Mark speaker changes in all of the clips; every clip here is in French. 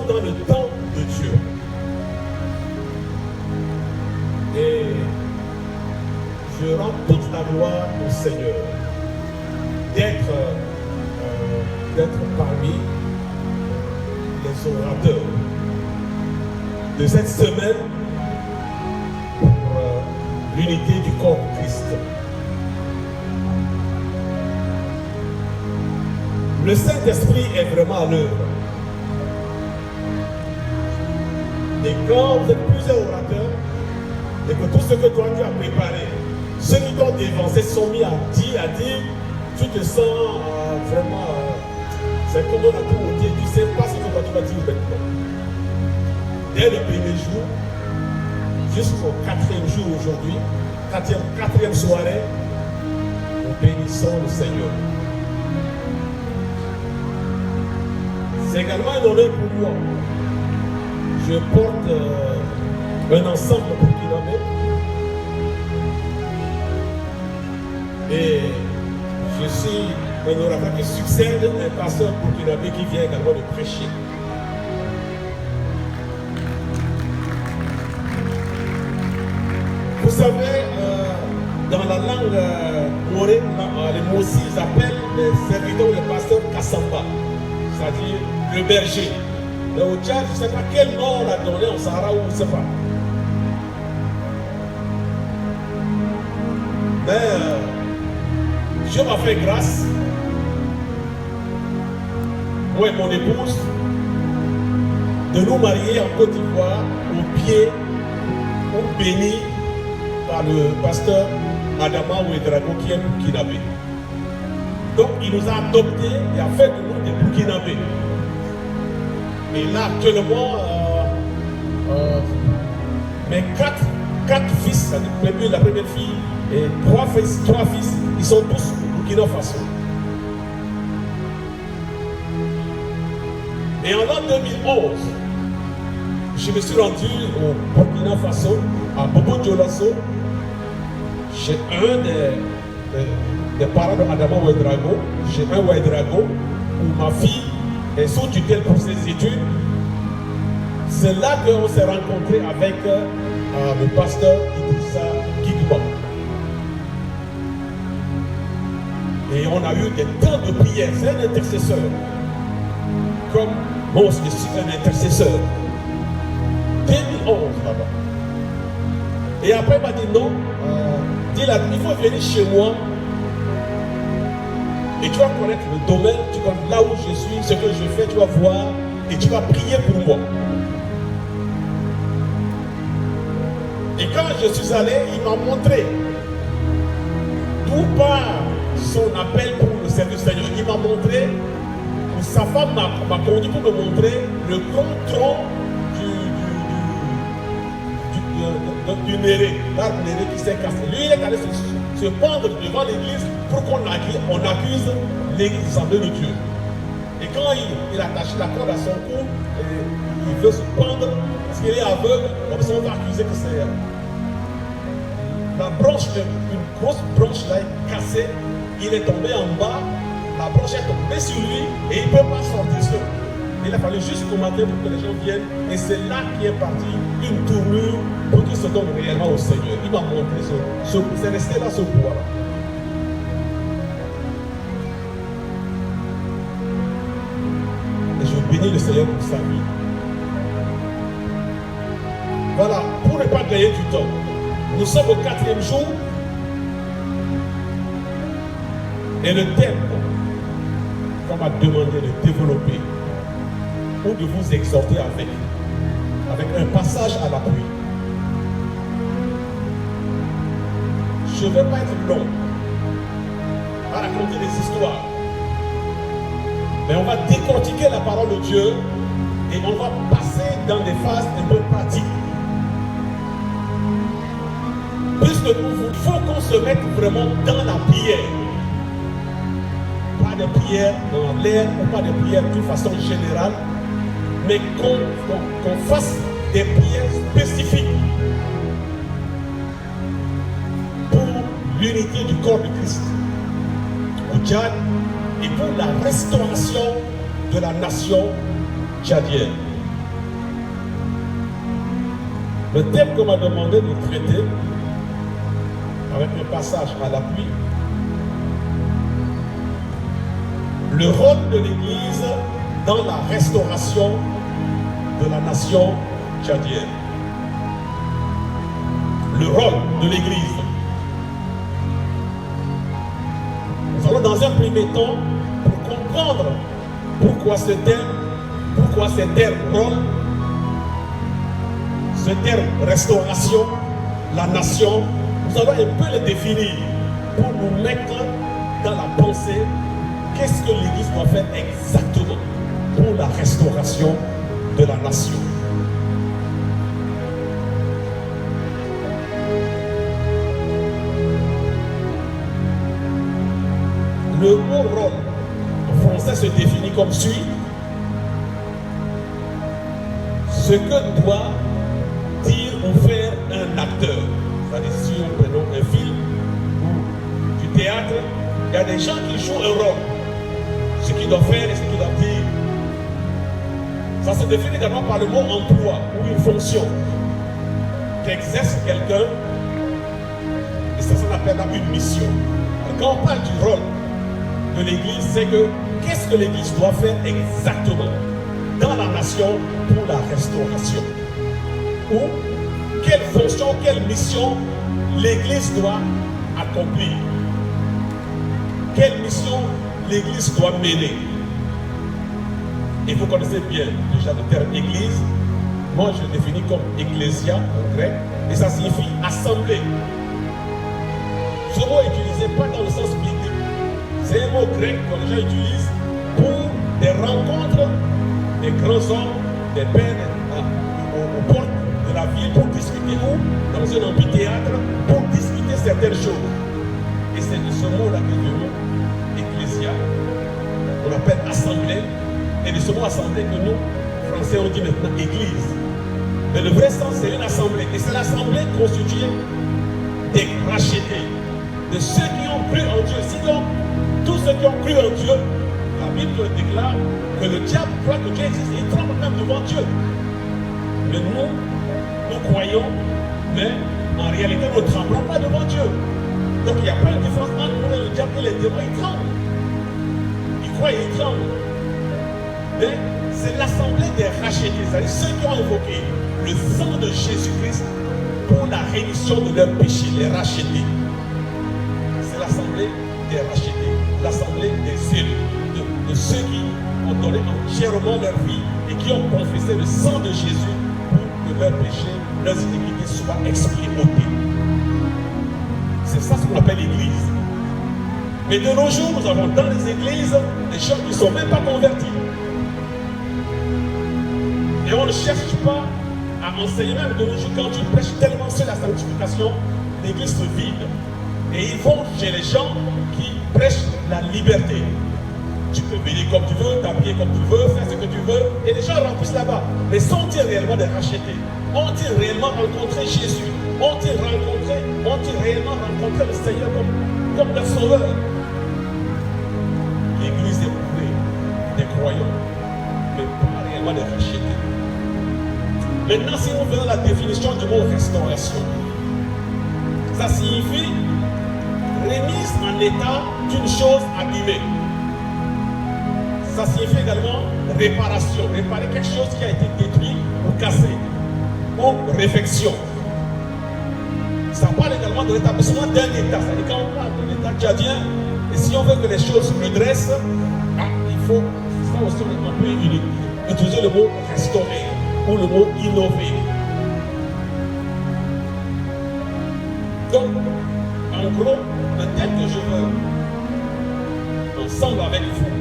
Speaker 1: sommes dans le temps de Dieu. Et je rends toute la gloire au Seigneur d'être parmi les orateurs de cette semaine pour l'unité du corps de Christ. Le Saint-Esprit est vraiment à l'œuvre. Et quand vous êtes plusieurs orateurs, et que tout ce que toi tu as préparé, ceux qui t'ont dévancé sont mis à dire, tu te sens vraiment, c'est comme on a tout dit, tu ne sais pas ce que toi tu vas dire maintenant. Dès le premier jour, jusqu'au 4e jour aujourd'hui, 4e soirée, nous bénissons le Seigneur. C'est également un honneur pour moi. Je porte un ensemble burkinabé et je suis un orateur qui succède un pasteur burkinabé qui vient également de prêcher. Vous savez, dans la langue morée, les Mossi, ils appellent les serviteurs ou les pasteurs Kassamba, c'est-à-dire le berger. Mais au Tchad, je ne sais pas quel nom on a donné en Sahara ou je ne sais pas. Mais Dieu m'a fait grâce, moi et mon épouse, de nous marier en Côte d'Ivoire au pied ou béni par le pasteur Adama Ouedrago qui est burkinabé. Donc il nous a adoptés et a fait de nous des burkinabés. Et là actuellement, mes quatre fils, la première fille et trois fils, ils sont tous au Burkina Faso. Et en l'an 2011, je me suis rendu au Burkina Faso, à Bobo Dioulasso, chez un des parents de Adama Ouedrago, chez un Ouedrago, où ma fille est sous tutelle pour ses études. C'est là qu'on s'est rencontré avec le pasteur Idrissa Kigba. Et on a eu des temps de prière. C'est un intercesseur. Comme moi aussi, je suis un intercesseur. 2011 là-bas. Et après, il m'a dit non, il faut venir chez moi. Et tu vas connaître le domaine, tu vas là où je suis, ce que je fais, tu vas voir et tu vas prier pour moi. Et quand je suis allé, il m'a montré d'où part son appel pour le service du Seigneur. Il m'a montré, sa femme m'a conduit pour me montrer le grand tronc du néré, l'arbre néré qui s'est cassé. Lui, il est allé se pendre devant l'église pour qu'on accuse l'église assemblée de Dieu. Et quand il attache la corde à son cou, il veut se pendre parce qu'il est aveugle, comme ça on va accuser que c'est la branche, une grosse branche là est cassée, il est tombé en bas, la branche est tombée sur lui et il ne peut pas sortir. Il a fallu juste commenter pour que les gens viennent. Et c'est là qu'est parti une tournure pour qu'il se donne réellement au Seigneur. Il m'a montré c'est resté là ce pouvoir-là. Et je bénis le Seigneur pour sa vie. Voilà, pour ne pas gagner du temps, nous sommes au 4e jour. Et le thème qu'on m'a demandé de développer ou de vous exhorter avec un passage à l'appui. Je ne vais pas être long à raconter des histoires, mais on va décortiquer la parole de Dieu et on va passer dans des phases un peu pratiques. Puisque il faut qu'on se mette vraiment dans la prière. Pas de prière dans l'air ou pas de prière d'une façon générale, mais qu'on fasse des prières spécifiques pour l'unité du corps de Christ au Tchad et pour la restauration de la nation tchadienne. Le thème qu'on m'a demandé de traiter, avec un passage à l'appui, le rôle de l'Église dans la restauration de la nation tchadienne. Le rôle de l'Église. Nous allons dans un premier temps pour comprendre pourquoi ce terme rôle, ce terme restauration, la nation, nous allons un peu le définir pour nous mettre dans la pensée qu'est-ce que l'Église doit faire exactement pour la restauration de la nation. Le mot rôle en français se définit comme suit. Ce que doit dire ou faire un acteur. C'est-à-dire si nous prenons un film ou du théâtre, il y a des gens qui jouent un rôle. Ce qu'ils doivent faire et ce qu'ils doivent dire. Ça se définit également par le mot emploi ou une fonction qu'exerce quelqu'un. Et ça s'appelle une mission. Alors, quand on parle du rôle de l'Église, c'est que qu'est-ce que l'Église doit faire exactement dans la nation pour la restauration? Ou quelle fonction, quelle mission l'Église doit accomplir? Quelle mission l'Église doit mener? Et vous connaissez bien déjà le terme Église. Moi, je le définis comme ecclésia en grec, et ça signifie assemblée. Ce mot est utilisé pas dans le sens biblique. C'est un mot grec que les gens utilisent pour des rencontres des grands hommes, des pères aux portes de la ville pour discuter ou dans un amphithéâtre pour discuter certaines choses. Et c'est de ce mot-là que le mot ecclésia, on appelle assemblée, et de ce mot assemblée que nous, Français, on dit maintenant église. Mais le vrai sens, c'est une assemblée. Et c'est l'assemblée constituée des rachetés, de ceux qui ont cru en Dieu. Sinon, tous ceux qui ont cru en Dieu, la Bible déclare que le diable croit que Dieu existe et il tremble même devant Dieu. Mais nous croyons, mais en réalité, nous ne tremblons pas devant Dieu. Donc il n'y a pas une différence entre nous et le diable et les démons, ils tremblent. Ils croient et ils tremblent. Mais c'est l'assemblée des rachetés, c'est-à-dire ceux qui ont invoqué le sang de Jésus-Christ pour la rémission de leurs péchés, les rachetés. C'est l'assemblée des rachetés, l'assemblée des élus, de ceux qui ont donné entièrement leur vie et qui ont confessé le sang de Jésus pour que leurs péchés, leurs iniquités soient expiés, ôtés. C'est ça ce qu'on appelle l'église. Mais de nos jours, nous avons dans les églises des gens qui ne sont même pas convertis. Et on ne cherche pas à enseigner, même de nos jours, quand tu prêches tellement sur la sanctification, l'église se vide. Et ils vont chez les gens qui prêchent la liberté. Tu peux venir comme tu veux, t'habiller comme tu veux, faire ce que tu veux. Et les gens remplissent là-bas. Mais sont-ils réellement des rachetés? Ont-ils réellement rencontré Jésus? Ont-ils réellement rencontré le Seigneur comme leur sauveur? L'église est bourrée des croyants, mais pas réellement des rachetés. Maintenant, si nous faisons la définition du mot restauration, ça signifie remise en état d'une chose abîmée. Ça signifie également réparation, réparer quelque chose qui a été détruit ou cassé, ou réfection. Ça parle également de l'établissement d'un état. C'est-à-dire quand on parle de l'état tchadien, et si on veut que les choses se redressent, il faut, ça aussi on peut utiliser le mot restaurer ou le mot innover. Donc, en gros, le thème que je veux, ensemble avec vous,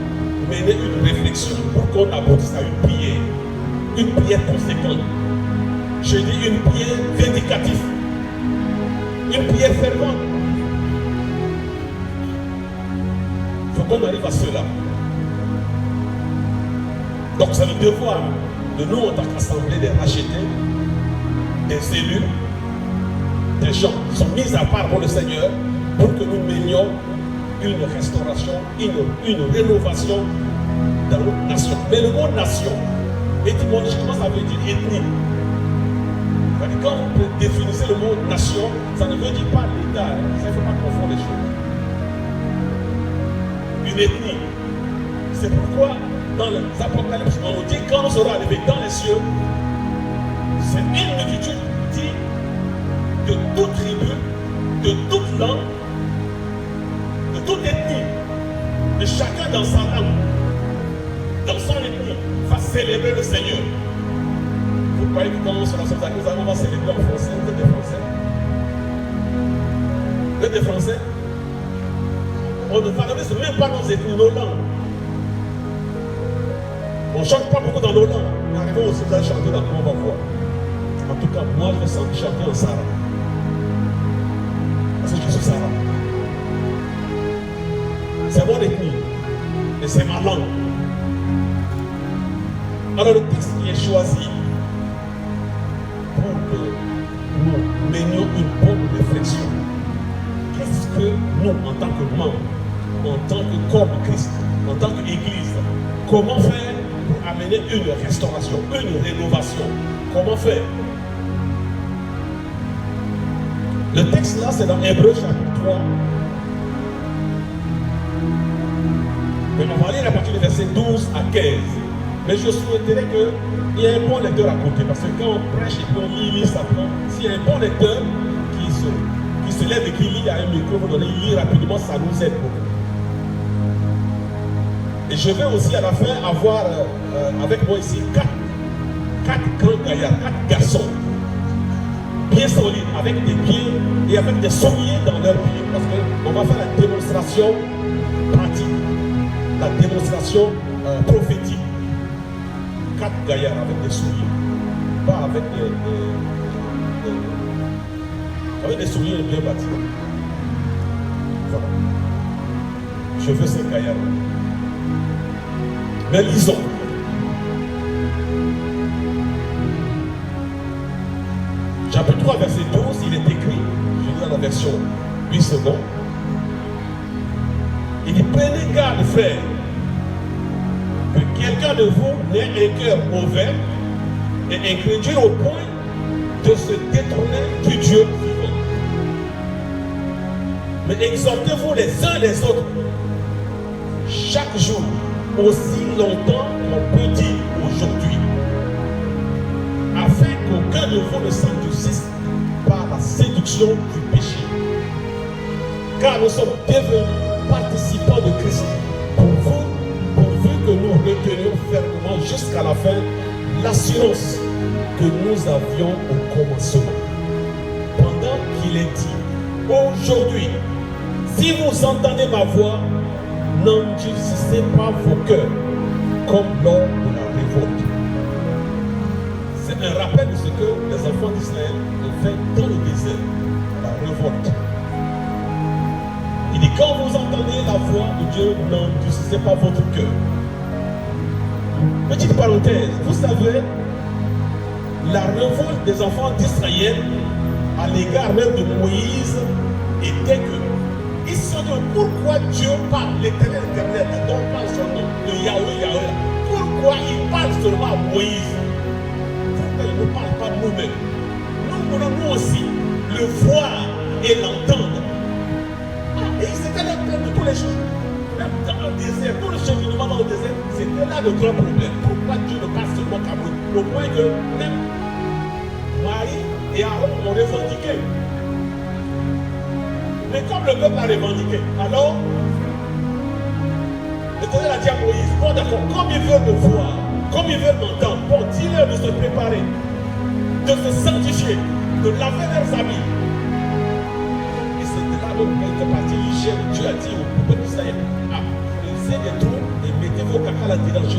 Speaker 1: mener une réflexion pour qu'on aboutisse à une prière conséquente. Je dis une prière vindicative, une prière fervente. Il faut qu'on arrive à cela. Donc c'est le devoir de nous en tant qu'assemblée des rachetés, des élus, des gens qui sont mis à part pour le Seigneur, pour que nous menions une restauration, une rénovation dans notre nation. Mais le mot nation, étymologiquement, ça veut dire ethnie. Quand vous définissez le mot nation, ça ne veut dire pas l'État. Ça ne faut pas confondre les choses. Une ethnie. C'est pourquoi dans les Apocalypses, on nous dit quand on sera arrivé dans les cieux, c'est une multitude dit de toute tribu, de toute langue, de toute ethnie, de chacun dans sa langue, dans son ethnie, va célébrer le Seigneur. Vous croyez que quand on sera sorti, nous allons célébrer en français? Vous êtes des Français? Vous êtes des Français? On ne valorise même pas nos ethnies, nos langues. On ne chante pas beaucoup dans nos langues. Mais arrivons aussi à chanter dans comment on va voir. En tout cas, moi, je me sens chanter en Sarah. Parce que je suis Sarah. C'est mon ethnie. Et c'est ma langue. Alors, le texte qui est choisi pour que nous menions une bonne réflexion. Qu'est-ce que nous, en tant que membres, en tant que corps de Christ, en tant qu'Église, comment faire pour amener une restauration, une rénovation? Comment faire? Le texte là, c'est dans Hébreux chapitre 3. Mais on va lire à partir du verset 12 à 15. Mais je souhaiterais qu'il y ait un bon lecteur à côté. Parce que quand on prêche et qu'on lit ça prend. S'il y a un bon lecteur qui se lève et qui lit à un micro, il lit rapidement, ça nous aide beaucoup. Et je vais aussi à la fin avoir avec moi ici quatre grands gaillards, 4 garçons, bien solides, avec des pieds et avec des souliers dans leurs pieds. Parce qu'on va faire la démonstration pratique, la démonstration prophétique. 4 gaillards avec des souliers, pas avec des souliers bien bâtis. Voilà. Je veux ces gaillards. Mais lisons. Chapitre 3, verset 12, il est écrit, je lis dans la version 8 secondes. Il dit, prenez garde, frères, que quelqu'un de vous n'ait un cœur mauvais et incrédule au point de se détourner du Dieu vivant. Mais exhortez-vous les uns les autres chaque jour, aussi longtemps qu'on peut dire aujourd'hui, afin qu'aucun de vous ne s'endurcisse par la séduction du péché. Car nous sommes devenus participants de Christ. Pourvu que nous retenions fermement jusqu'à la fin l'assurance que nous avions au commencement. Pendant qu'il est dit, aujourd'hui, si vous entendez ma voix, n'endurcissez pas vos cœurs, comme lors de la révolte. C'est un rappel de ce que les enfants d'Israël ont fait dans le désert, la révolte. Il dit, quand vous entendez la voix de Dieu, n'endurcissez pas votre cœur. Petite parenthèse, vous savez, la révolte des enfants d'Israël à l'égard même de Moïse était que ils se demandent pourquoi Dieu parle, l'Éternel, dont on parle son nom, de Yahweh. Pourquoi il parle seulement à Moïse? Pourquoi il ne parle pas nous-mêmes? Nous voulons nous aussi le voir et l'entendre. Et c'était là de tous les choses. Même dans le désert, tout le cheminement dans le désert, c'était là le grand problème. Pourquoi Dieu ne parle seulement qu'à Moïse? Au point que même Marie et Aaron ont revendiqué. Mais comme le peuple a revendiqué, alors l'Éternel a dit à Moïse, bon d'accord, comme ils veulent me voir, comme ils veulent m'entendre, bon, dis-leur de se préparer, de se sanctifier, de laver leurs habits. Et c'est de là où il était parti l'hygiène. Dieu a dit au peuple d'Israël, brisez les trous et mettez vos caca là-dedans. Je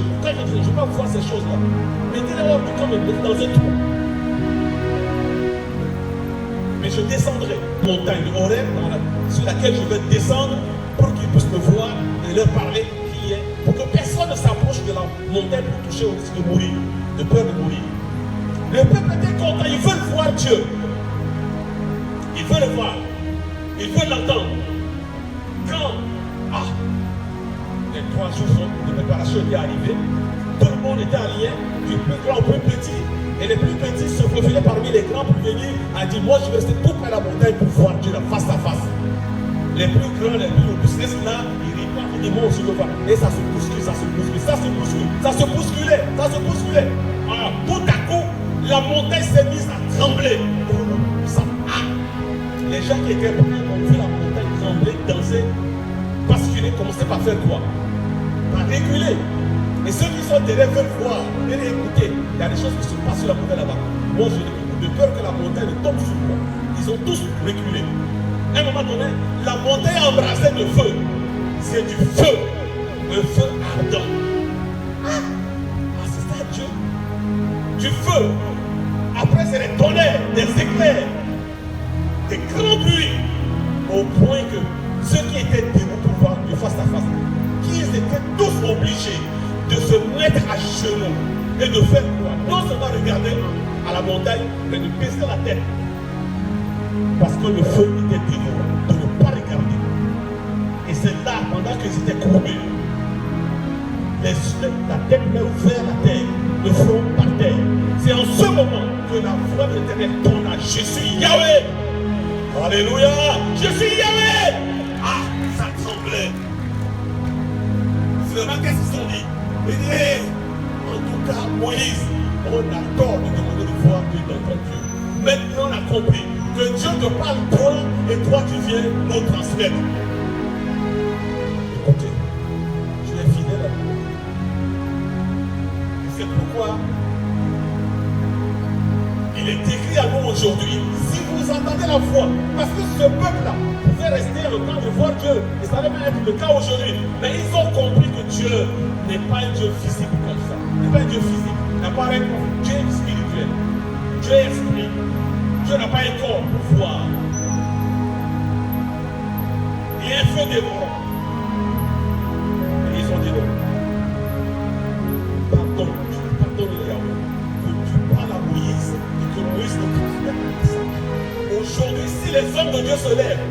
Speaker 1: ne veux pas voir ces choses-là. Mettez-les hors du camp et mettez dans un trou. Mais je descendrai montagne Horeb sur laquelle je vais descendre pour qu'ils puissent me voir et leur parler qui est, pour que personne ne s'approche de la montagne pour toucher au risque de mourir, de peur de mourir. Le peuple était content, ils veulent voir Dieu. Ils veulent le voir. Ils veulent l'entendre. Quand les 3 jours de préparation étaient arrivés, tout le monde était allié, du plus grand au plus petit, et les plus plus petit se faufilait parmi les grands pour venir, a dit, moi je vais rester tout près de la montagne pour voir Dieu là, face à face. Les plus grands, les plus robustes là, ils regardent, ils disent, moi aussi je veux voir. Et ça se bouscule, ça se bouscule, ça se bouscule, ça se bousculait, ça se bousculait. Alors tout à coup, la montagne s'est mise à trembler. Les gens qui étaient premiers ont vu la montagne trembler, danser, basculer, commencer par faire quoi? Par reculer. Et ceux qui sont derrière veulent voir, veulent écouter. Il y a des choses qui se passent sur la montagne là-bas. Moi, j'ai de peur que la montagne tombe sur moi. Ils ont tous reculé. À un moment donné, la montagne embrasée de feu. C'est du feu. Un feu ardent. Ah, c'est ça Dieu. Du feu. Après, c'est des tonnerres, des éclairs, des grands bruits. Au point que ceux qui étaient debout pour voir du face à face, qu'ils étaient tous obligés de se mettre à genoux et de faire quoi? Non seulement regarder à la montagne, mais de baisser la tête. Parce que le feu était dévorant, de ne pas regarder. Et c'est là, pendant qu'ils étaient courbés, la tête même vers la terre, le front par terre. C'est en ce moment que la voix de l'Éternel tonna. Je suis Yahweh. Alléluia. Je suis Yahweh. Ah, ça tremblait. Finalement, qu'est-ce qu'ils ont dit? Ils disent, en tout cas, Moïse, on a tort de demander de voir Dieu dans ton Dieu. Maintenant, on a compris que Dieu te parle toi et toi tu viens nous transmettre. Écoutez, tu es fidèle à lui. C'est pourquoi il est écrit à nous aujourd'hui, si vous entendez la voix, parce que ce peuple-là pouvait rester en temps de voir Dieu, et ça va même être le cas aujourd'hui, mais ils ont compris que Dieu n'est pas un Dieu physique comme ça. Il n'est pas un Dieu physique, il n'a pas un corps. Dieu est spirituel, Dieu est esprit. Dieu n'a pas un corps pour voir. Il y a un feu dévorant. Et ils ont dit non. Pardon, pardonne Yahweh. Que tu parles à Moïse et que Moïse nous transmette le message. Aujourd'hui, si les hommes de Dieu se lèvent,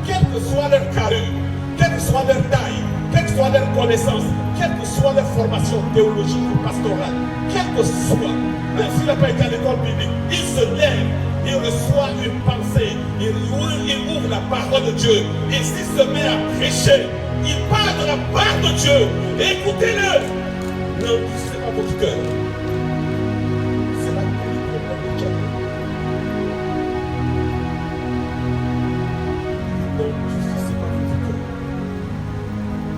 Speaker 1: quelle que soit leur carrure, quelle que soit leur taille, quelle que soit leur connaissance, quelle que soit leur formation théologique ou pastorale, quelle que soit, même s'il n'a pas été à l'école biblique, ils se lèvent. Il reçoit une pensée, il ouvre la parole de Dieu, et s'il se met à prêcher, il parle de la part de Dieu. Écoutez-le. Non, ce n'est pas votre cœur. C'est là que le problème de Dieu. Non, ce n'est pas votre cœur.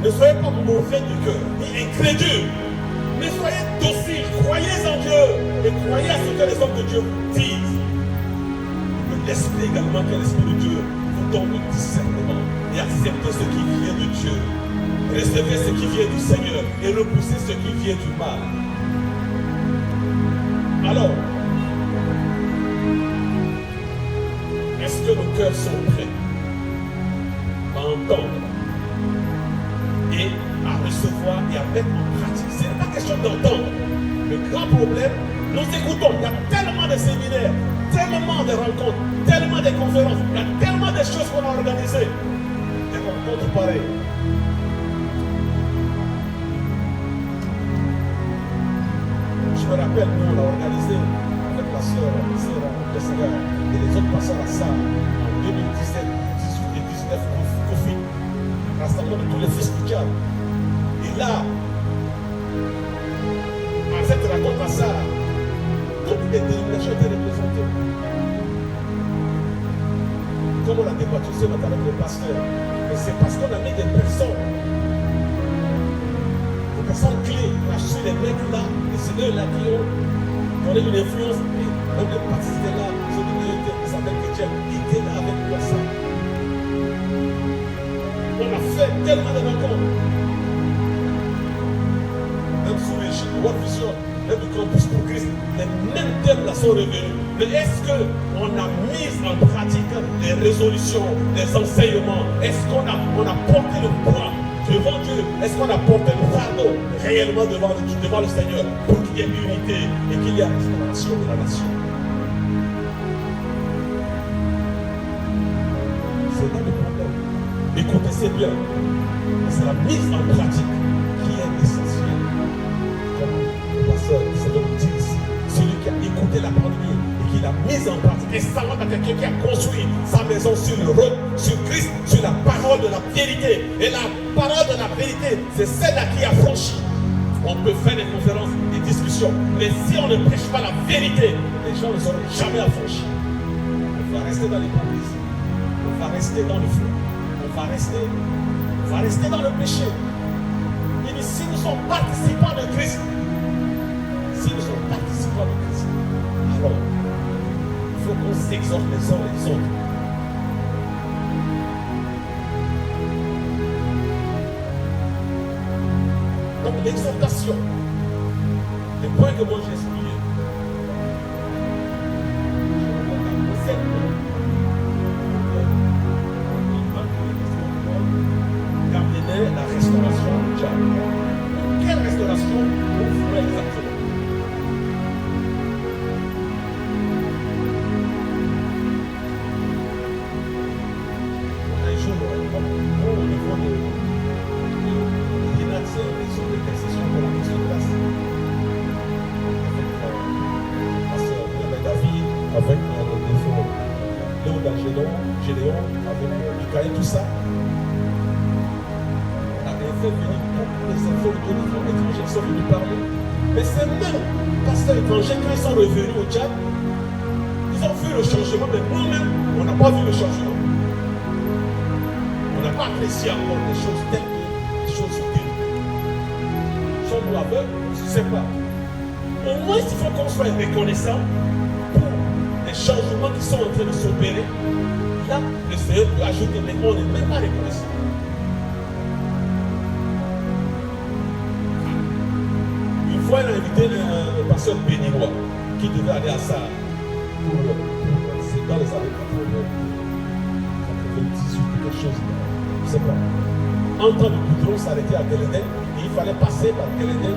Speaker 1: Ne soyez pas mauvais du cœur, ni incrédule, mais soyez dociles, croyez en Dieu, et croyez à ce que les hommes de Dieu vous disent. L'esprit également que l'Esprit de Dieu vous donne le discernement et acceptez ce qui vient de Dieu. Recevez ce qui vient du Seigneur et repoussez ce qui vient du mal. Alors, est-ce que nos cœurs sont prêts à entendre et à recevoir et à mettre en pratique? Ce n'est pas question d'entendre. Le grand problème, nous écoutons. Il y a tellement de séminaires, tellement de rencontres, tellement de conférences, il y a tellement de choses qu'on a organisées. Des rencontres pareilles. Je me rappelle, nous on a organisé avec la sœur Jessica et les autres pasteurs à ça en 2017, 2018 et 2019 Kofi, rassemblement de tous les fils du diable. Et là, à cette rencontre à ça, toutes les dénominations étaient représentées. Comme on a débattu ce matin avec le pasteur, mais c'est parce qu'on a mis des personnes clés. On a su les mecs là, et c'est eux là qui ont donné une influence. Et même les participants là, ils ont donné une s'appelle chrétien, ils étaient là avec moi ça. On a fait tellement de rencontres. Même sous régime, World Vision, même du campus pour Christ, les mêmes thèmes là sont revenus. Mais est-ce qu'on a mis en pratique les résolutions, les enseignements? Est-ce qu'on a porté le poids devant Dieu? Est-ce qu'on a porté le fardeau réellement devant le Seigneur pour qu'il y ait unité et qu'il y ait restauration de la nation? C'est là le problème. Écoutez, c'est bien. C'est la mise en pratique qui est essentielle. Comme le pasteur nous dit ici, celui qui a écouté la parole de Dieu et qu'il a mise en pratique. Et ça va à quelqu'un qui a construit sa maison sur le roc, sur Christ, sur la parole de la vérité. Et la parole de la vérité, c'est celle-là qui a franchi. On peut faire des conférences, des discussions, mais si on ne prêche pas la vérité, les gens ne seront jamais affranchis. On va rester dans l'hypocrisie, on va rester dans le flou, on va rester dans le péché. Et si nous sommes participants de Christ, alors il faut qu'on s'exhorte les uns les autres. Donc l'exhortation, les points que moi j'ai expliqués, d'amener la restauration du diable. Quelle restauration vous voulez exactement? Un jour, au niveau de l'INAT, c'est une sorte d'intercession pour la mise en place avec David, avec Léon Gédéon, avec Michael, tout ça. Fait venir beaucoup les étrangers qui sont venus parler. Mais ces mêmes pasteurs étrangers, quand ils sont revenus au Tchad, ils ont vu le changement, mais nous-mêmes, on n'a pas vu le changement. On n'a pas apprécié encore des choses telles que des choses terribles. Sommes-nous aveugles? Je ne sais pas. Au moins, il faut qu'on soit reconnaissant pour les changements qui sont en train de s'opérer. Là, le Seigneur peut ajouter, mais on n'est même pas reconnaissant. Il a invité un pasteur béninois qui devait aller à ça c'est dans les années 98 ou quelque chose, je ne sais pas. En temps de goudron s'arrêtait à Guélédé et il fallait passer par Guélédé,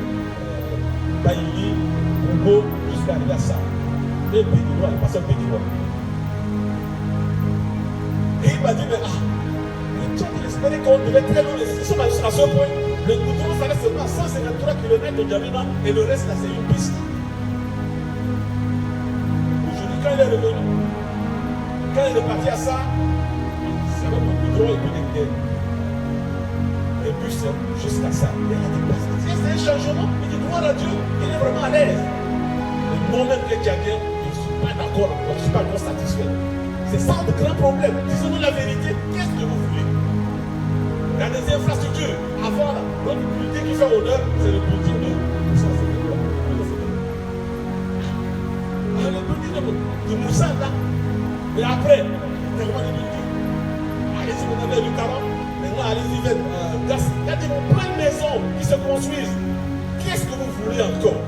Speaker 1: Baïli, Congo, jusqu'à arriver à ça. Et béninois, le pasteur béninois. Et il m'a dit, mais il espérait qu'on devait très loin, ils sont à ce point. Le goudron s'arrête seulement à 153 km de Djamena et le reste là c'est une piste. Aujourd'hui quand il est revenu, quand il est parti à ça, c'est avec le goudron et puis des bus jusqu'à ça. Et il a dit, c'est un changement, il dit gloire à Dieu, il est vraiment à l'aise. Mais moi-même les Tchadiens, je ne suis pas d'accord encore, je ne suis pas encore satisfait. C'est ça le grand problème. Disons-nous la vérité, qu'est-ce que vous voulez? Il y a des infrastructures. Avant, notre unité qui fait honneur, c'est le building de Moussa. Le building de Moussa, là. Et après, tellement de buildings. Allez-y, vous avez le Caron. Maintenant, allez-y vers Gas. Il y a des plein de maisons qui se construisent. Qu'est-ce que vous voulez encore?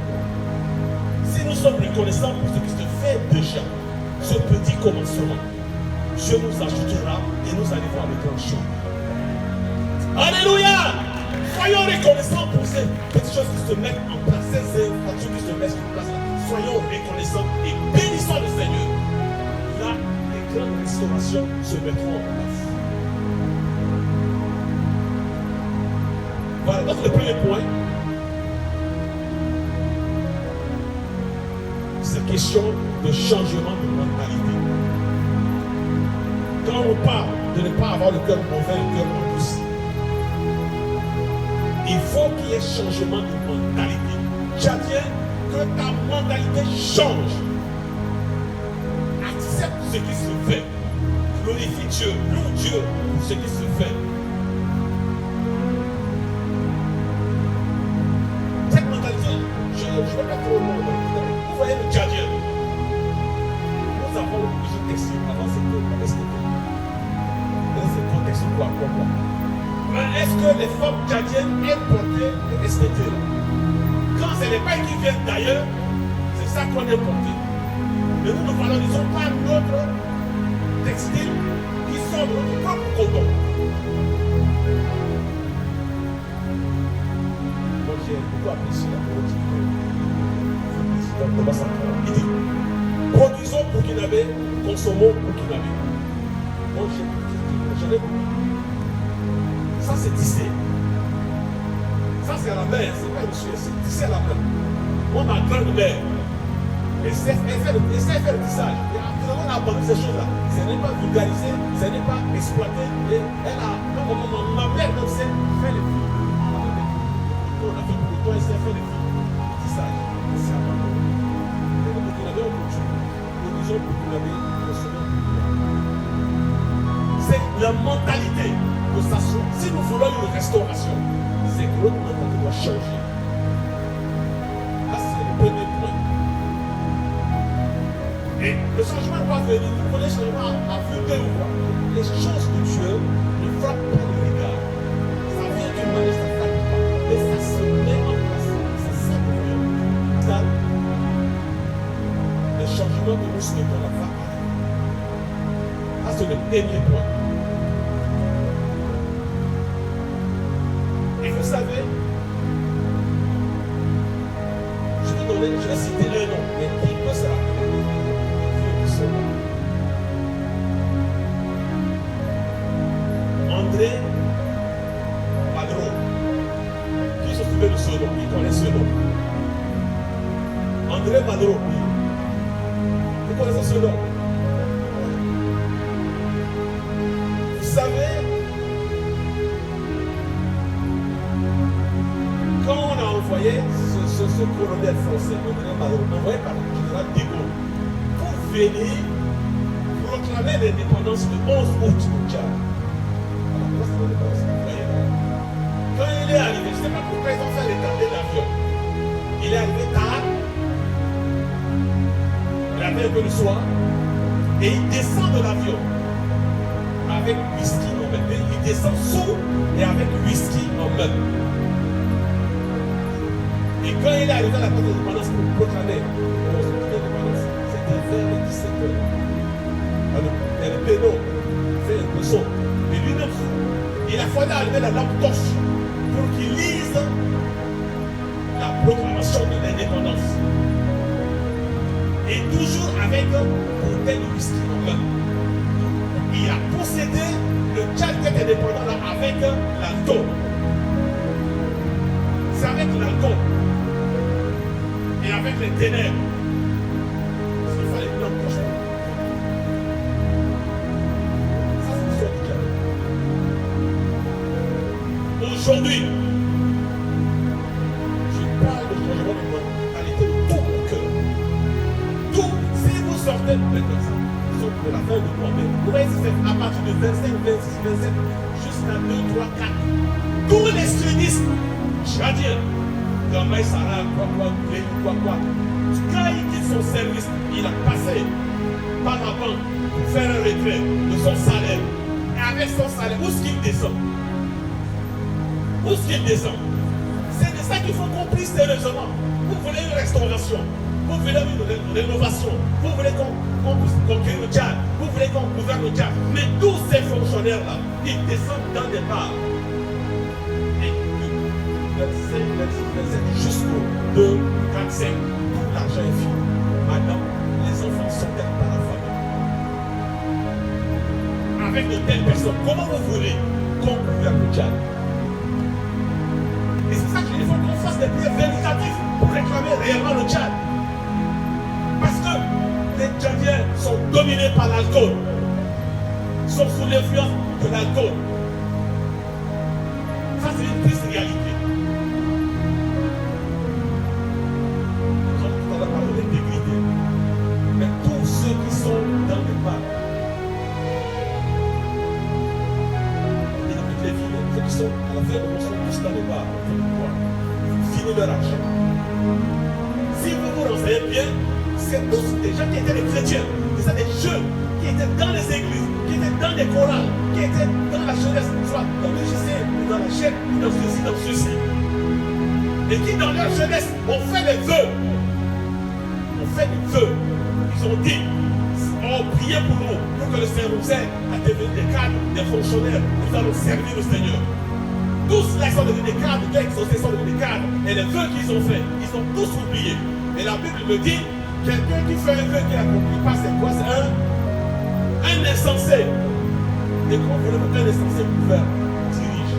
Speaker 1: Si nous sommes reconnaissants pour ce qui se fait déjà, ce petit commencement, Dieu nous ajoutera et nous arriverons à de grandes choses. Alléluia! Soyons reconnaissants pour ces petites choses qui se mettent en place, ces infractions qui se mettent en place. Soyons reconnaissants et bénissons le Seigneur. Là, les grandes restaurations se mettront en place. Voilà, donc le premier point, c'est question de changement de mentalité. Quand on parle de ne pas avoir le cœur mauvais, le cœur endurci, il faut qu'il y ait changement de mentalité. Tchadien, que ta mentalité change. Accepte ce qui se fait. Glorifie Dieu, loue Dieu pour ce qui se fait. Cette mentalité, je ne vais pas trop loin. Vous voyez le Tchadien. Nous avons plusieurs textes avant cette texte. C'est le contexte quoi. Est-ce que les femmes tchadiennes aiment porter des STT? Quand ce n'est pas qui viennent d'ailleurs, c'est ça qu'on aime porter. Mais nous ne valorisons pas notre textile qui sont de notre propre coton. Moi j'ai beaucoup apprécié la politique du président Thomas Sankara. Il dit, produisons burkinabé, consommons burkinabé. Moi je l'ai compris. Ça c'est tissé. Ça c'est à la mer, c'est pas une suite, c'est tissé à la mer. Moi ma grand-mère, Et c'est faire le tissage. Et après, on a abandonné ces choses-là. Ce n'est pas vulgarisé, ce n'est pas exploité. Et elle a, ma mère même sait faire les filles. On a fait pour le temps, elle sait faire les filles. Tissage. C'est abandonné. Et donc, on avait un coutume. Nous disons pour vous l'avez c'est la mentalité que ça soit. Si nous voulons une restauration, c'est que notre mentalité doit changer. Là, c'est le premier point. Et le changement va venir. Vous voulez changement à vue de voir. Les choses de Dieu ne frappent pas le regard. Ça vient d'une manière, ça ne frappe pas. Mais ça se met en place. C'est ça que Dieu. Le changement que nous souhaitons la faire. Ça, c'est le premier point. Et vous savez, je vais citer un nom, mais qui peut se rappeler de ce nom? André Malraux. Qui se souvient de ce nom? Qui connaît ce nom? André Malraux. Vous connaissez ce nom? Vous savez, quand on a envoyé ce colonel français, envoyé par le général de Gaulle, pour venir proclamer l'indépendance le 11 août au Tchad. Quand il est arrivé, je ne sais pas pourquoi ils ont fait retarder l'avion. Il est arrivé tard, il avait un peu le soir, et il descend de l'avion avec whisky en main. Il descend sous et avec whisky en main. Et quand il est arrivé à la porte de l'indépendance pour proclamer l'indépendance, c'était vers les 17 heures. Et le péno fait une leçon. Et lui-même, il a fallu arriver la lampe torche pour qu'il lise la proclamation de l'indépendance. Et toujours avec une bouteille de whisky en main. Il a possédé le Tchad qui est indépendant là avec l'alcool. C'est avec l'alcool. Et avec les ténèbres. Parce qu'il fallait une lampe torche. Ça, c'est l'histoire du Tchad. Aujourd'hui, je parle de changement de mentalité de tout mon cœur. Tout, si vous sortez maintenant, de la fin du mois, mais vous voyez, c'est à partir de 25, 26, 27, jusqu'à 2, 3, 4. Tous les sionistes tchadiens, Gamay Sarah, quoi, quand il quitte son service, il a passé par la banque pour faire un retrait de son salaire. Et avec son salaire, où est-ce qu'il descend? Où est-ce qu'il descend? C'est de ça qu'il faut qu'on prie sérieusement. Vous voulez une restauration, vous voulez une rénovation, vous voulez qu'on puisse conquérir le Tchad, vous voulez qu'on gouverne le Tchad. Mais tous ces fonctionnaires-là, ils descendent dans des bars. Et 27 jusqu'au 2, 4, 5, tout l'argent est fini. Maintenant, les enfants sont perdus par la famille. Avec de telles personnes, comment vous voulez qu'on gouverne le Tchad? Et c'est ça qu'il faut qu'on fasse des prières vérificatives pour réclamer réellement le Tchad. Parce que les Tchadiens sont dominés par l'alcool, sont sous l'influence de l'alcool. Ça, c'est une triste réalité. Quand on a parlé d'intégrité, mais tous ceux qui sont dans les bars, les filles, ceux qui sont à la fin de sont tous dans les bars, finir leur argent. Si vous vous renseignez bien, c'est tous des gens qui étaient des chrétiens, c'est des jeunes qui étaient dans les églises, qui étaient dans les chorales, qui étaient dans la jeunesse, soit dans le JC, dans la chaîne, dans ceci. Et qui dans leur jeunesse ont fait des vœux. Ils ont dit, on priait pour nous, pour que le Seigneur nous aide à devenir des cadres, des fonctionnaires, nous allons servir le Seigneur. Tous là, ils sont devenus des cadres, ils sont devenus des cadres. Et les vœux qu'ils ont faits, ils ont tous oublié. Et la Bible me dit, quelqu'un qui fait un vœu qui n'accomplit pas, c'est quoi? C'est un insensé. Et comment voulez-vous qu'un insensé gouverne, dirige?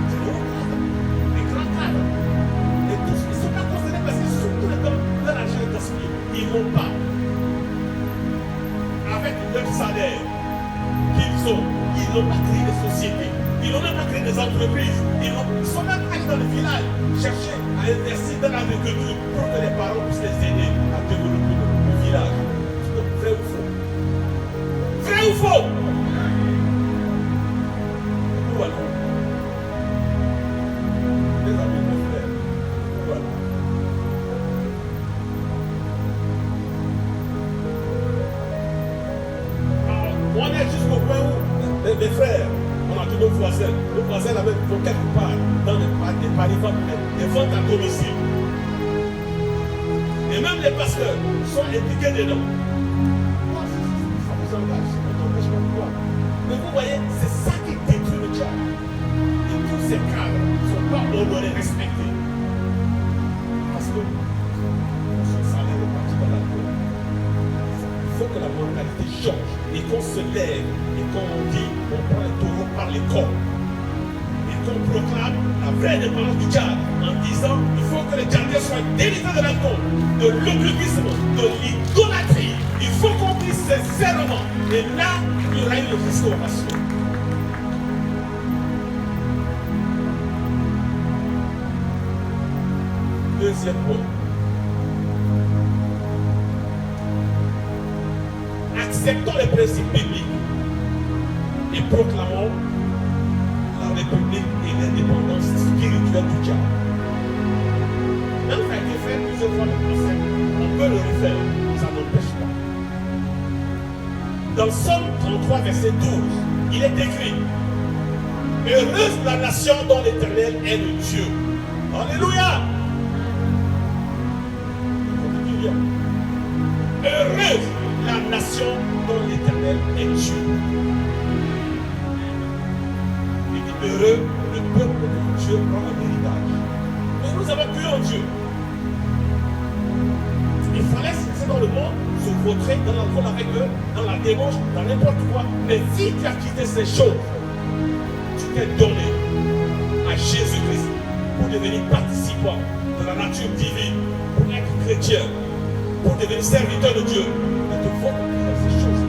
Speaker 1: C'est les grands cadres. Et tous, ils ne sont pas concernés parce qu'ils sont tous les temps dans la chaîne gaspillée. Ils vont avec leur salaire qu'ils ont, ils n'ont pas créé des sociétés, ils n'ont même pas créé des entreprises, ils sont même allés dans le village chercher à investir dans l'agriculture pour que les parents puissent les aider à développer le village. Donc, vrai ou faux? Vrai ou faux? Voilà. Les amis, mes frères, voilà. On est jusqu'au point où les frères, on a tous nos voisins. Nos voisins là-bas vont quelque part dans des paris, des ventes à domicile. Et même les pasteurs sont impliqués dedans. Ça vous engage, ça ne t'empêche pas de voir. Mais vous voyez, c'est ça qui détruit le diable. Et tous ces cadres ne sont pas honorés, respectés. Parce que son salaire est parti dans la terre. Il faut que la mentalité change et qu'on se lève et qu'on dit on prend les taureaux par les corps et qu'on proclame la vraie indépendance du diable en disant il faut que les diables soient délivrés de la tombe, de l'occultisme, de l'idolâtrie. Il faut qu'on dise sincèrement et là il y aura une restauration. Deuxième point. Acceptons les principes bibliques et proclamons la République et l'indépendance spirituelle du diable. Même ça a été fait plusieurs fois le conseil, on peut le refaire, ça n'empêche pas. Dans Somme 33, verset 12, il est écrit: heureuse la nation dont l'Éternel est le Dieu. Alléluia! Heureuse la nation dont l'Éternel est Dieu. Il dit heureux le peuple que Dieu prend en héritage. Mais nous avons cru en Dieu. Il fallait se laisser dans le monde, se vautrer dans l'alcool avec eux, dans la débauche, dans n'importe quoi. Mais si tu as quitté ces choses, tu t'es donné à Jésus-Christ pour devenir participant de la nature divine, pour être chrétien, pour devenir serviteur de Dieu. Il te faut faire ces choses.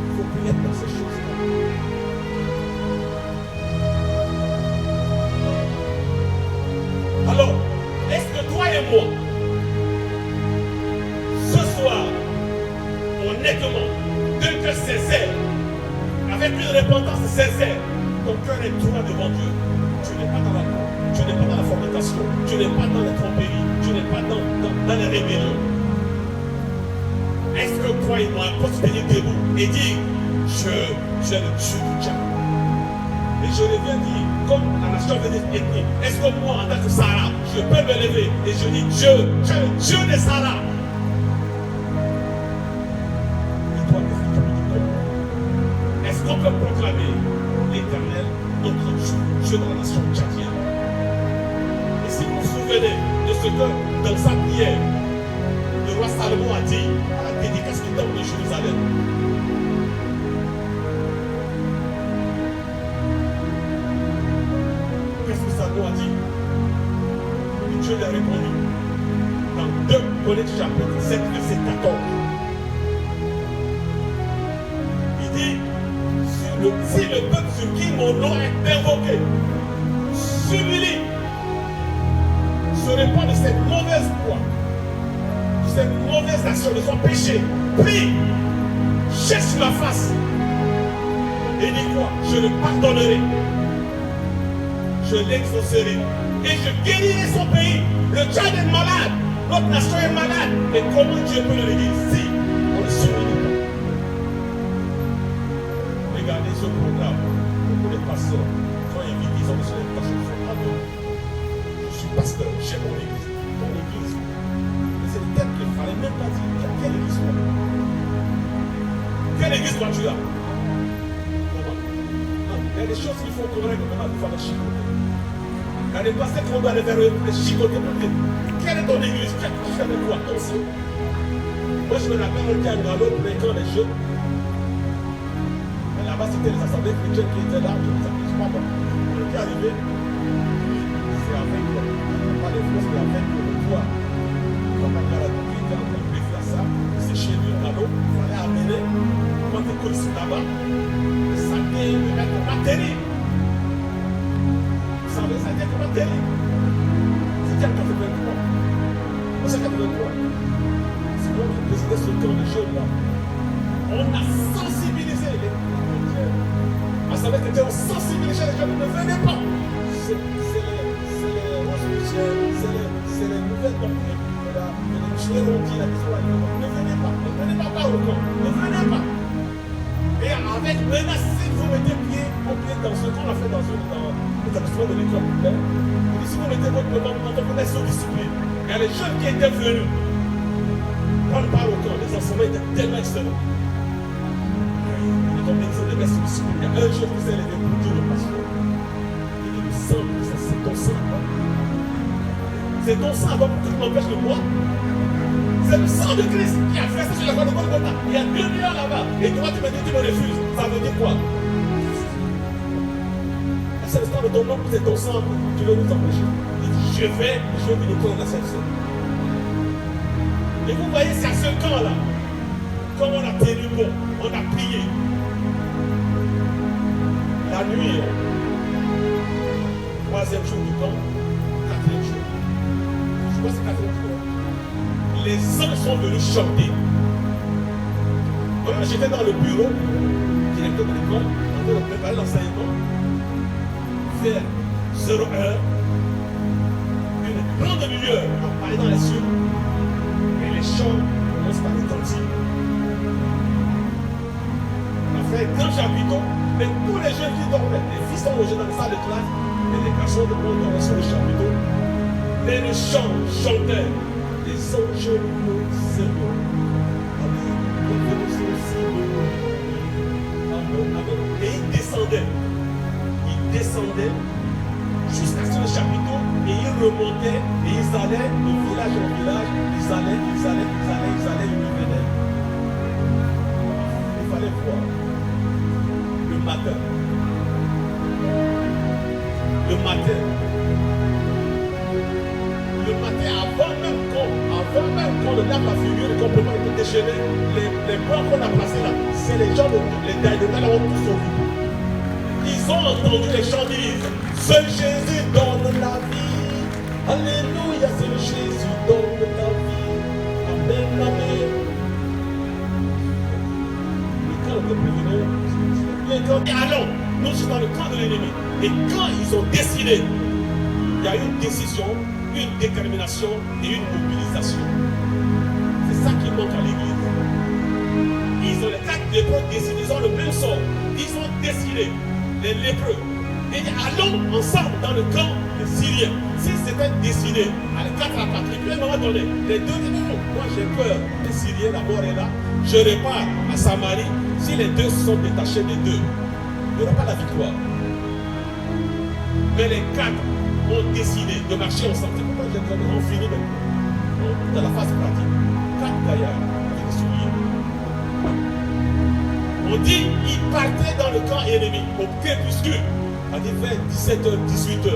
Speaker 1: Il faut prier dans ces choses-là. Alors, est-ce que toi et moi, ce soir, honnêtement, d'un cœur sincère, avec une repentance sincère, ton cœur est droit devant Dieu. Tu n'es pas dans la cour, tu n'es pas dans la fornication, tu n'es pas dans les tromperies, tu n'es pas dans les rébellions. Est-ce que toi et moi, on peut se tenir debout et dire j'ai le Dieu du diable? Et je reviens dire, comme la nation veut dire ethnie, est-ce que moi, en tant que Sarah, je peux me lever et je dis Dieu, tu es le Dieu de Sarah? Et toi, qu'est-ce que tu peux dire? Est-ce qu'on peut proclamer l'Éternel, notre Dieu, Dieu de la nation tchadienne? Et si vous vous souvenez de ce que, dans sa prière, le roi Salomon a dit à la dédicace du temple de Jérusalem, qu'est-ce que Salomon a dit? Et Dieu lui a répondu dans 2 Chroniques chapitre 7, verset 14. Il dit, si le peuple sur qui mon nom est invoqué s'humilie, se répand de cette mauvaise foi, de cette mauvaise action, de son péché, prie, cherche ma face, et dit quoi? Je le pardonnerai, je l'exaucerai, et je guérirai son pays. Le Tchad est malade, notre nation est malade, mais comment Dieu peut le guérir si on ne s'humilie pas? Regardez ce programme, beaucoup de pasteurs sont invités, ils ont besoin de passer. Je suis pasteur, j'ai mon église. Ton église. Mais c'est le thème qu'il ne fallait même pas dire. Quelle église toi? Quelle église toi tu as? Non, il y a des choses qu'il faut qu'on règle maintenant pour faire les chicoter. Il y a des pasteurs qu'on doit aller vers eux, les chicoter pour dire quelle est ton église? Tu fais de quoi? Toi aussi. Moi je me rappelle un temps dans l'autre camp des jeunes. Mais là-bas c'était les assemblées chrétiennes qui étaient là. Je ne sais pas moi. On était arrivé. C'est avec pas les forces, mais avec le pouvoir. 1983, c'est moi qui présidais ce camp de jeunes là. On a sensibilisé les chrétiens. À savoir que on sensibilisé les jeunes, ne venez pas. C'est les nouvelles doctrines. Les missionnaires ont dit la histoire. Ne venez pas par le camp. Ne venez pas. Et avec menace, si vous mettez pied dans ce qu'on a fait dans l'établissement de l'école populaire, si vous mettez votre main dans votre nation discipline, il y a les jeunes qui étaient venus. Quand on parle au camp, les enseignants étaient tellement excellents. Ils ont des messes discipline. Il y a un jeune qui s'est levé pour dire au pasteur. Il dit, le sang, c'est ton sang. C'est ton sang, donc tout m'empêche de moi. C'est le sang de Christ qui a fait ça sur la croix de Golgotha. Il y a 2 millions là-bas. Et toi, tu me dis, tu me refuses. Ça veut dire quoi? C'est le sang de ton nom, c'est ton sang. Tu veux nous empêcher. Il dit, je vais venir prendre la Sainte-Seine. Et vous voyez, c'est à ce camp-là. Comme on a tenu bon, on a prié. La nuit, 3e jour du camp, 4e jour. Je crois que c'est 4e jour. Les anges sont venus chanter. Moi, j'étais dans le bureau, directeur de l'école, en train de préparer l'enseignement. Vers 0h, une grande lueur apparaît dans les cieux. Et les chants commencent par retentir. On a fait un grand chapiteau, mais tous les jeunes qui dormaient, les filles sont logés dans la salle de classe, et les garçons de monde dormaient sur le chapiteau. Mais le chant chantait. Les anges nous servent. Amen. Et ils descendaient jusqu'à ce chapiteau et ils remontaient et ils allaient de village en village. Ils allaient, ils revenaient. Il fallait voir le matin. Avant même quand le lac a figuré, le complément était déchaîné, les blancs qu'on a placés là, c'est les gens, les Daïdonais là ont tous sauvé. Ils ont entendu les chants dire, seul Jésus donne la vie. Alléluia, seul Jésus donne la vie. Amen, amen. Le camp était prévenu. Les camps dit, allons, nous sommes dans le camp de l'ennemi. Et quand ils ont décidé, il y a une décision, une détermination et une mobilisation. C'est ça qui manque à l'église. Ils ont les 4 lépreux décidés, ils ont le même sort. Ils ont décidé, les lépreux. Et allons ensemble dans le camp des Syriens. Si c'était décidé, à les 4 à la patrie, puis à un moment donné, les 2 disent non, moi j'ai peur, les Syriens, la mort est là. Je repars à Samarie. Si les 2 sont détachés des 2, il n'y aura pas la victoire. Mais les 4 ont décidé de marcher ensemble. C'est pourquoi on finit maintenant. Dans la phase pratique. 4 gaillards avec des souliers. On dit qu'ils partaient dans le camp ennemi au crépuscule, à dire vers 17h, 18h,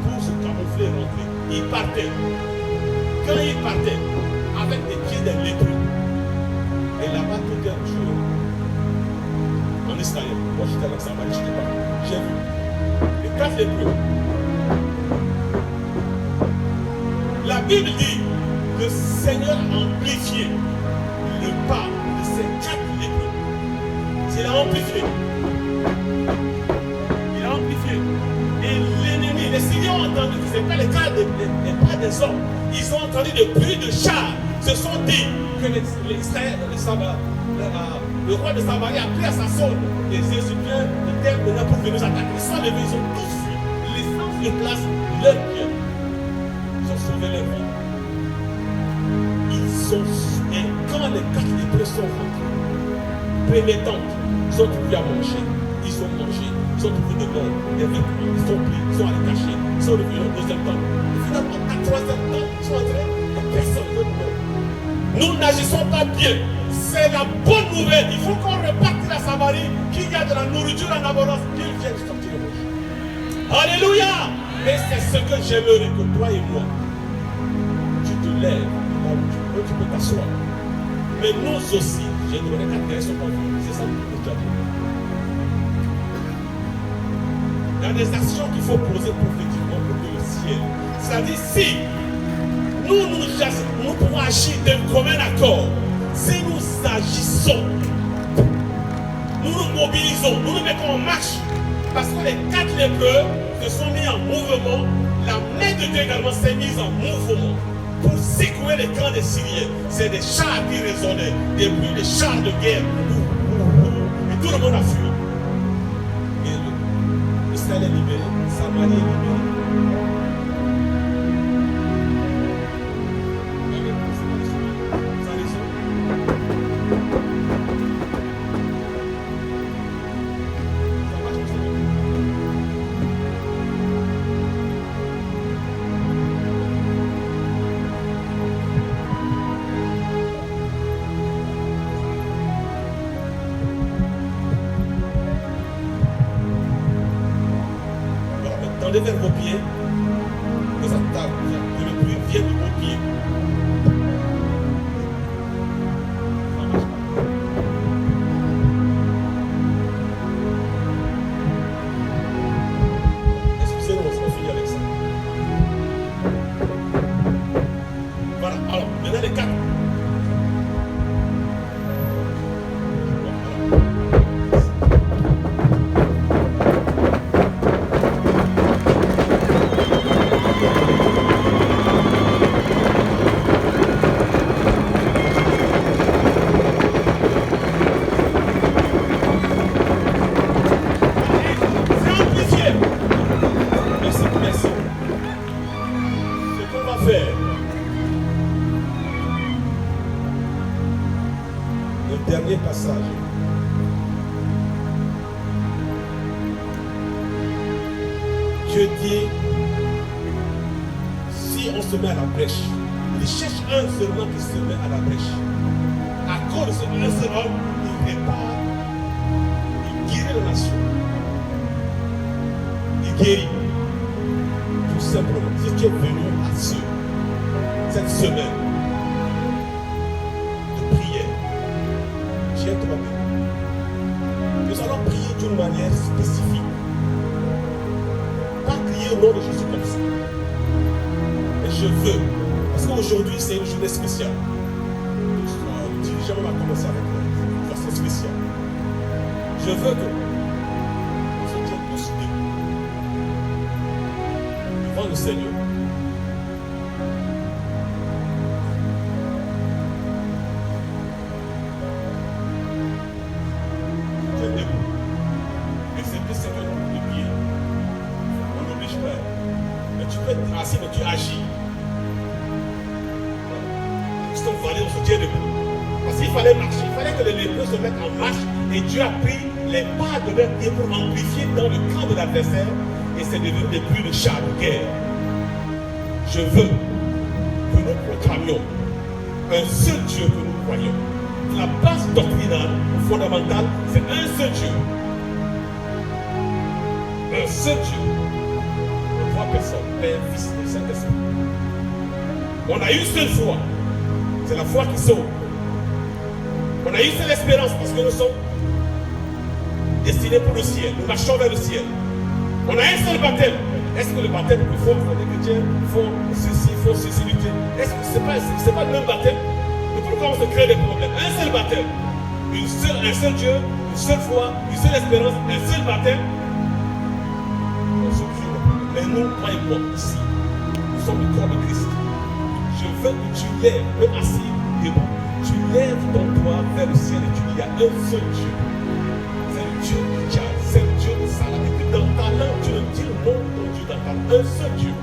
Speaker 1: pour se camoufler et rentrer. Ils partaient. Quand ils partaient, avec des pieds des lépreux, et là-bas tout est joué. En Israël, moi j'étais dans Samarie, je n'étais pas. J'ai vu les 4 lépreux. La Bible dit que le Seigneur a amplifié le pas de ces 4 lépreux. Il a amplifié. Il a amplifié. Et l'ennemi, les Syriens ont entendu que ce n'est pas les cas des pas des hommes. Ils ont entendu des bruits de chars. Se sont dit que le roi de Samarie a pris à sa sonde. Les Égyptiens étaient menés pour venir nous attaquer. Ils sont levés, ils ont tous fui, laissant sur place leurs pieds. Ils ont sauvé leur vie. Et quand les 4 lépreux sont rentrés, pénétrantes, ils ont trouvé à manger, ils ont mangé, ils ont trouvé de l'or, des vêtements, ils sont pris, ils sont allés cacher, ils sont revenus au 2e temps. Et finalement, à 3e temps, ils sont entrés, et personne ne meurt. Nous n'agissons pas bien. C'est la bonne nouvelle. Il faut qu'on reparte à Samarie, qu'il y a de la nourriture en abondance, qu'ils viennent sortir le manger. Alléluia! Et c'est ce que j'aimerais que toi et moi, tu te lèves, tu peux t'asseoir. Mais nous aussi, j'aimerais qu'André soit pas vu. C'est ça que nous avons. Il y a des actions qu'il faut poser prophétiquement pour que le ciel. C'est-à-dire, si Nous pouvons agir d'un commun accord. Si nous agissons, nous nous mobilisons, nous nous mettons en marche. Parce que les 4 lépreux se sont mis en mouvement. La main de Dieu également s'est mise en mouvement pour secouer les camps des Syriens. C'est des chars qui résonnaient, depuis les chars de guerre. Et tout le monde a fui. Et Israël est libéré, Samarie est libérée. Tendez vers vos pieds, que ça tape, que le bruit vienne de vos pieds. Excusez-moi, on finit avec ça. Voilà, alors, maintenant les 4. Dernier passage. Dieu dit, si on se met à la brèche, il cherche un seulement qui se met à la brèche. À cause de ce un seul homme, il répare, il guérit la nation. Il guérit. Tout simplement. Si tu es venu à cette semaine, nous allons prier d'une manière spécifique. Pas crier au nom de Jésus comme ça. Mais je veux, parce qu'aujourd'hui c'est une journée spéciale. Le dirigeant va commencer avec une façon spéciale. Je veux que nous étions tous debout devant le Seigneur. Assis, mais tu agis. Nous sommes allés, on se tient debout. Parce qu'il fallait marcher, il fallait que les lépreux se mettent en marche. Et Dieu a pris les pas de leur pied pour amplifier dans le camp de l'adversaire. Et c'est devenu des pluies de chars de guerre. Je veux que nous proclamions un seul Dieu que nous croyons. La base doctrinale, fondamentale, c'est un seul Dieu. Un seul Dieu. Trois personnes, Père, Fils et Saint-Esprit. On a une seule foi, c'est la foi qui sauve. On a une seule espérance parce que nous sommes destinés pour le ciel, nous marchons vers le ciel. On a un seul baptême. Est-ce que le baptême est plus fort que les chrétiens font ceci, lutter? Est-ce que ce n'est pas le même baptême? Mais pourquoi on se crée des problèmes? Un seul baptême, un seul Dieu, une seule foi, une seule espérance, un seul baptême. Mais nous, toi et moi, ici, nous sommes le corps de Christ. Je veux que tu lèves, même assis, debout, tu lèves ton doigt vers le ciel et tu dis, il y a un seul Dieu. C'est le Dieu qui a, c'est le Dieu de Salah. Et que dans ta langue, tu le dis le nom de ton Dieu, dans ta langue, un seul Dieu.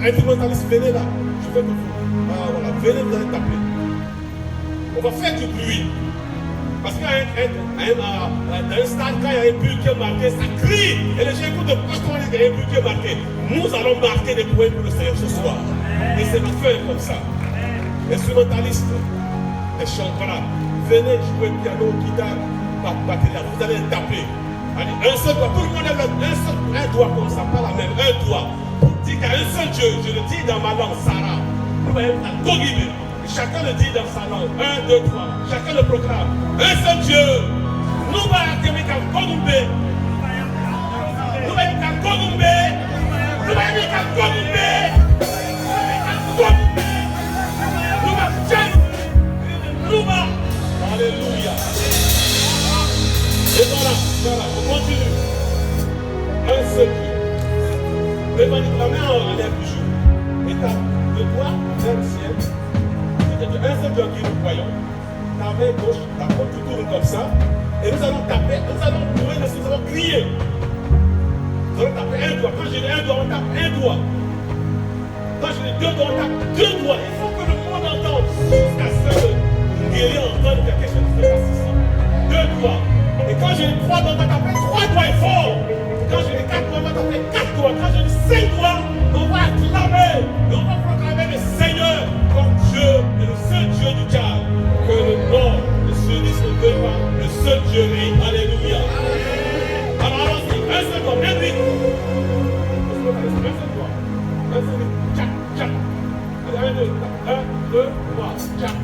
Speaker 1: Instrumentaliste, venez là. Je veux que vous, voilà, venez, vous allez taper. On va faire du bruit. Parce qu'à un stade, quand il y a un but qui est marqué, ça crie. Et les gens écoutent de partout, il y a un but qui est marqué. Nous allons marquer des points pour le Seigneur ce soir. Et c'est notre fin comme ça. Instrumentaliste, les chants, voilà. Venez jouer piano, guitare, batterie, vous allez taper. Allez, un seul doigt, tout le monde lève un doigt comme ça, pas la même, un doigt. Pour dire qu'il y a un seul Dieu, je le dis dans ma langue, Sarah. Nous allons à Kogibé. Chacun le dit dans sa langue. 1, 2, 3. Chacun le proclame. Un seul Dieu. Nous allons à Kogumbe. Nous allons à Kogumbe. Nous allons à Kogumbe. tapes de toi vers le ciel. C'est un seul Dieu qui nous croyons. Ta main gauche, la porte tu tournes comme ça. Et nous allons taper, nous allons courir, nous allons crier. Nous allons taper un doigt. Quand j'ai un doigt, on tape un doigt. Quand j'ai deux doigts, on tape deux doigts. Il faut que le monde entende jusqu'à ce que le guerrier entende quelque chose de passissant. Deux doigts. Et quand j'ai trois doigts, on va taper trois doigts et fort. Quand j'ai quatre doigts, on va taper quatre doigts. Quand j'ai cinq doigts, on va acclamer. Et on va proclamer le Seigneur comme Dieu et le seul Dieu du diable. Que le nom de celui qui ne veut pas, le seul Dieu règne. Alléluia. Alors allons-y, un seul doigt, bien vite. Un seul doigt. Un seul doigt. Tchac, tchac. Allez, un, deux, trois, tchac.